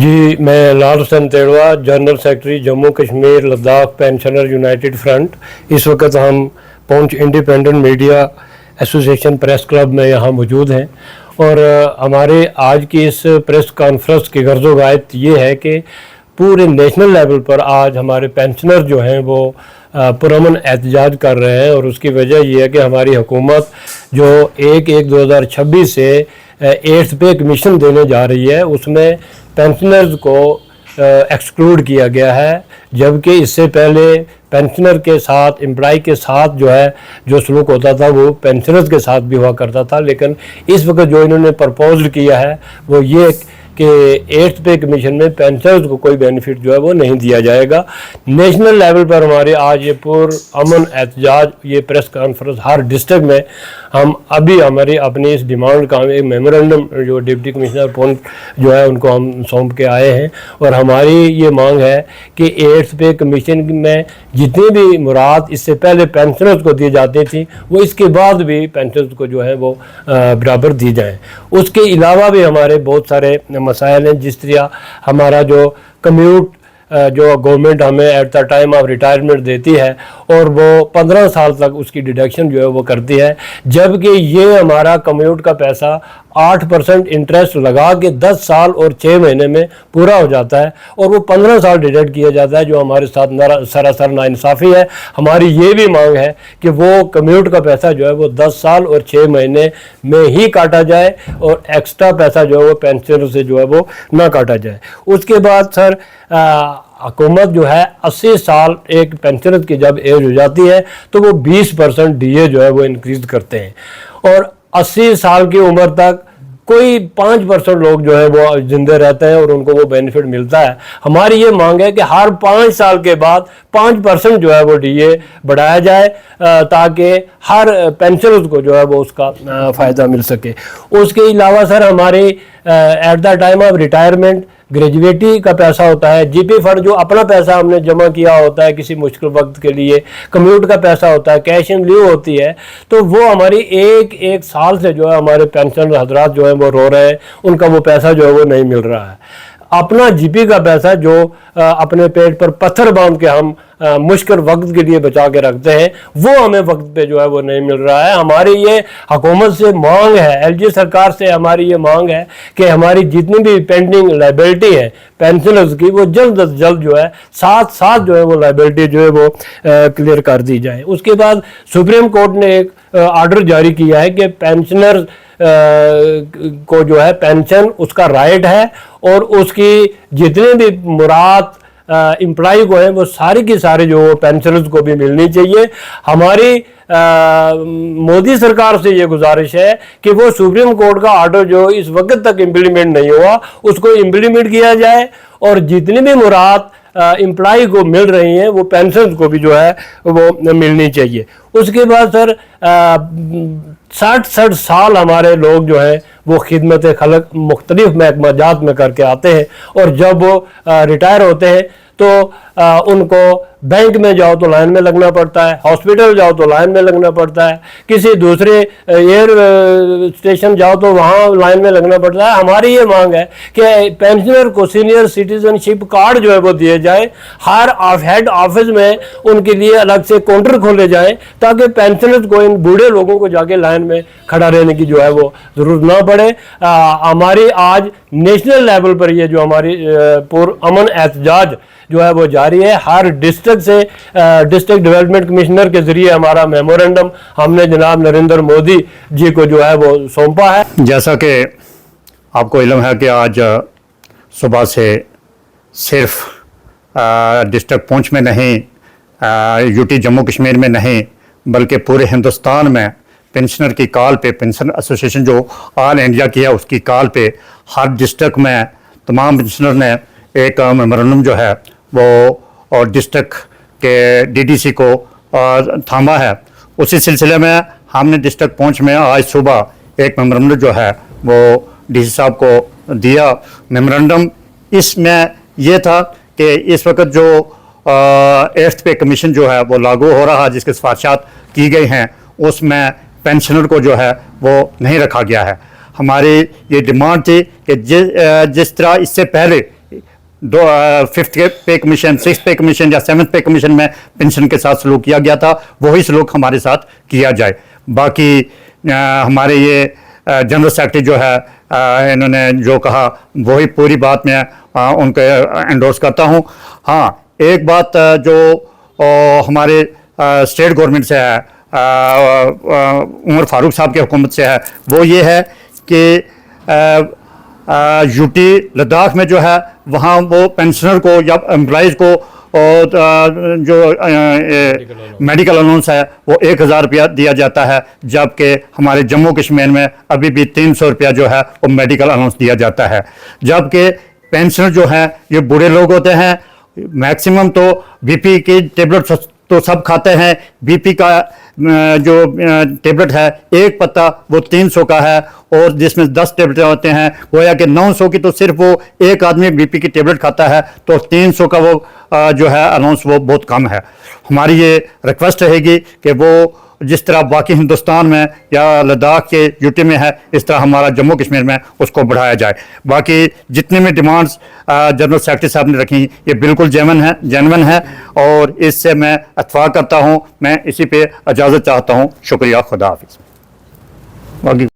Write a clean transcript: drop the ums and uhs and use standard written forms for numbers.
जी, मैं Lal Hussain Tedwa, general secretary Jammu Kashmir Ladakh pensioner united front. इस वक्त हम Poonch independent media association press club में यहाँ मौजूद हैं और हमारे आज की इस प्रेस कॉन्फ्रेंस की गर्ज़ो गायत ये है कि पूरे नेशनल लेवल पर आज हमारे पेंशनर जो हैं वो पुरअमन एहतजाज कर रहे हैं। और उसकी वजह ये है कि हमारी हुकूमत जो 1/1/2026 से 8th पे कमीशन देने जा रही है, उसमें पेंशनर्स को एक्सक्लूड किया गया है, जबकि इससे पहले पेंशनर के साथ एम्प्लॉय के साथ जो सलूक होता था वो पेंशनर्स के साथ भी हुआ करता था। लेकिन इस वक्त जो इन्होंने प्रपोज किया है वो ये कि 8th पे कमीशन में पेंशनर्स को कोई बेनिफिट जो है वो नहीं दिया जाएगा। नेशनल लेवल पर हमारे आज ये पुरअमन एहतजाज, ये प्रेस कॉन्फ्रेंस हर डिस्ट्रिक्ट में हम अभी हमारी अपनी इस डिमांड का एक मेमोरेंडम जो डिप्टी कमिश्नर पुंछ जो है उनको हम सौंप के आए हैं। और हमारी ये मांग है कि 8th पे कमीशन में जितनी भी मुराद इससे पहले पेंशनर्स को दी जाती थी वो इसके बाद भी पेंशनर्स को जो है वो बराबर दी जाए। उसके अलावा भी हमारे बहुत सारे मसाइल हैं, जिस तरह हमारा जो कम्यूट जो गवर्नमेंट हमें at the time of retirement देती है और वो 15 साल तक उसकी डिडक्शन जो है वो करती है, जबकि ये हमारा कम्यूट का पैसा 8% इंटरेस्ट लगा के 10 साल और 6 महीने में पूरा हो जाता है और वो 15 साल डिडक्ट किया जाता है, जो हमारे साथ सरासर नाइंसाफ़ी है। हमारी ये भी मांग है कि वो कम्यूट का पैसा जो है वो 10 साल और 6 महीने में ही काटा जाए और एक्स्ट्रा पैसा जो है वो पेंशन से जो है वो ना काटा जाए। उसके बाद सर हुकूमत जो है 80 साल एक पेंशनर की जब एज हो जाती है तो वो 20% डीए जो है वो इंक्रीज करते हैं और 80 साल की उम्र तक कोई 5% लोग जो है वो जिंदे रहते हैं और उनको वो बेनिफिट मिलता है। हमारी ये मांग है कि हर 5 साल के बाद 5% जो है वो डीए बढ़ाया जाए ताकि हर पेंशनर्स को जो है वो उसका फ़ायदा मिल सके। उसके अलावा सर हमारी at the time of retirement gratuity का पैसा होता है, जीपी फंड जो अपना पैसा हमने जमा किया होता है किसी मुश्किल वक्त के लिए, कम्यूट का पैसा होता है, कैश इन लीव होती है, तो वो हमारी एक साल से जो है हमारे पेंशन हजरात जो है वो रो रहे हैं, उनका वो पैसा जो है वो नहीं मिल रहा है। अपना जीपी का पैसा जो अपने पेट पर पत्थर बांध के हम मुश्किल वक्त के लिए बचा के रखते हैं वो हमें वक्त पे जो है वो नहीं मिल रहा है। हमारी ये हुकूमत से मांग है, एलजी सरकार से हमारी ये मांग है कि हमारी जितनी भी पेंडिंग लाइबिलिटी है पेंशनर्स की वो जल्द अज जल्द जो है साथ जो है वो लाइबिलिटी जो है वो क्लियर कर दी जाए। उसके बाद सुप्रीम कोर्ट ने एक ऑर्डर जारी किया है कि पेंशनर को जो है पेंशन उसका राइट है और उसकी जितने भी मुराद एम्प्लॉय को है वो सारी की सारी जो पेंशनर्स को भी मिलनी चाहिए। हमारी मोदी सरकार से ये गुजारिश है कि वो सुप्रीम कोर्ट का ऑर्डर जो इस वक्त तक इम्प्लीमेंट नहीं हुआ उसको इम्प्लीमेंट किया जाए और जितनी भी मुराद एम्प्लॉय को मिल रही हैं वो पेंशन को भी जो है वो मिलनी चाहिए। उसके बाद सर 60 साल हमारे लोग जो हैं वो खिदमत खलक मुख्तलिफ महकमाजात में करके आते हैं और जब वो रिटायर होते हैं तो उनको बैंक में जाओ तो लाइन में लगना पड़ता है, हॉस्पिटल जाओ तो लाइन में लगना पड़ता है, किसी दूसरे एयर स्टेशन जाओ तो वहाँ लाइन में लगना पड़ता है। हमारी ये मांग है कि पेंशनर को सीनियर सिटीजनशिप कार्ड जो है वो दिए जाए, हर हेड ऑफिस में उनके लिए अलग से काउंटर खोले जाएं ताकि पेंशनर्स को, इन बूढ़े लोगों को जाके लाइन में खड़ा रहने की जो है वो ज़रूरत ना पड़े। हमारी आज नेशनल लेवल पर ये जो हमारी पुरअमन एहतजाज जो है वो जारी है। हर डिस्ट्रिक्ट से डिस्ट्रिक्ट डेवलपमेंट कमिश्नर के जरिए हमारा मेमोरेंडम हमने जनाब नरेंद्र मोदी जी को जो है वो सौंपा है। जैसा कि आपको इल्म है कि आज सुबह से सिर्फ डिस्ट्रिक्ट पुंछ में नहीं, यूटी जम्मू कश्मीर में नहीं, बल्कि पूरे हिंदुस्तान में पेंशनर की कॉल पे, पेंशन एसोसिएशन जो ऑल इंडिया की है उसकी कॉल पे हर डिस्ट्रिक्ट में तमाम पेंशनर ने एक मेमोरेंडम जो है वो और डिस्ट्रिक्ट के डीडीसी को थामा है। उसी सिलसिले में हमने डिस्ट्रिक्ट पुंछ में आज सुबह एक मेमोरेंडम जो है वो डीसी साहब को दिया। मेमोरेंडम इसमें यह था कि इस वक्त जो 8th पे कमीशन जो है वो लागू हो रहा है, जिसके सिफारिशात की गई हैं, उसमें पेंशनर को जो है वो नहीं रखा गया है। हमारी ये डिमांड थी कि जिस तरह इससे पहले दो 5th पे कमीशन, 6th पे कमीशन या 7th पे कमीशन में पेंशन के साथ सलूक किया गया था, वही सलूक हमारे साथ किया जाए। बाकी हमारे ये जनरल सेक्रेटरी जो है इन्होंने जो कहा वही पूरी बात मैं उनको एंडोर्स करता हूँ। हाँ, एक बात जो हमारे स्टेट गवर्नमेंट से है, उमर फारूक साहब की हुकूमत से है, वो ये है कि यूटी लद्दाख में जो है वहाँ वो पेंशनर को या एम्प्लॉइज़ को जो मेडिकल अलाउंस है वो 1000 रुपया दिया जाता है, जबकि हमारे जम्मू कश्मीर में अभी भी 300 रुपया जो है वो मेडिकल अलाउंस दिया जाता है। जबकि पेंशनर जो हैं ये बूढ़े लोग होते हैं, मैक्सिमम तो बीपी की टेबलेट तो सब खाते हैं, बीपी का जो टेबलेट है एक पत्ता वो 300 का है, और जिसमें 10 टेबलेट होते हैं, गोया कि 900 की तो सिर्फ वो एक आदमी बीपी की टेबलेट खाता है, तो 300 का वो जो है अलाउंस वो बहुत कम है। हमारी ये रिक्वेस्ट रहेगी कि वो जिस तरह बाकी हिंदुस्तान में या लद्दाख के यूटी में है, इस तरह हमारा जम्मू कश्मीर में उसको बढ़ाया जाए। बाकी जितनी भी डिमांड्स जनरल सेक्रेटरी साहब ने रखी ये बिल्कुल जेन्युइन है और इससे मैं इत्तेफाक करता हूँ। मैं इसी पे इजाज़त चाहता हूँ। शुक्रिया, खुदा हाफिज़। बाकी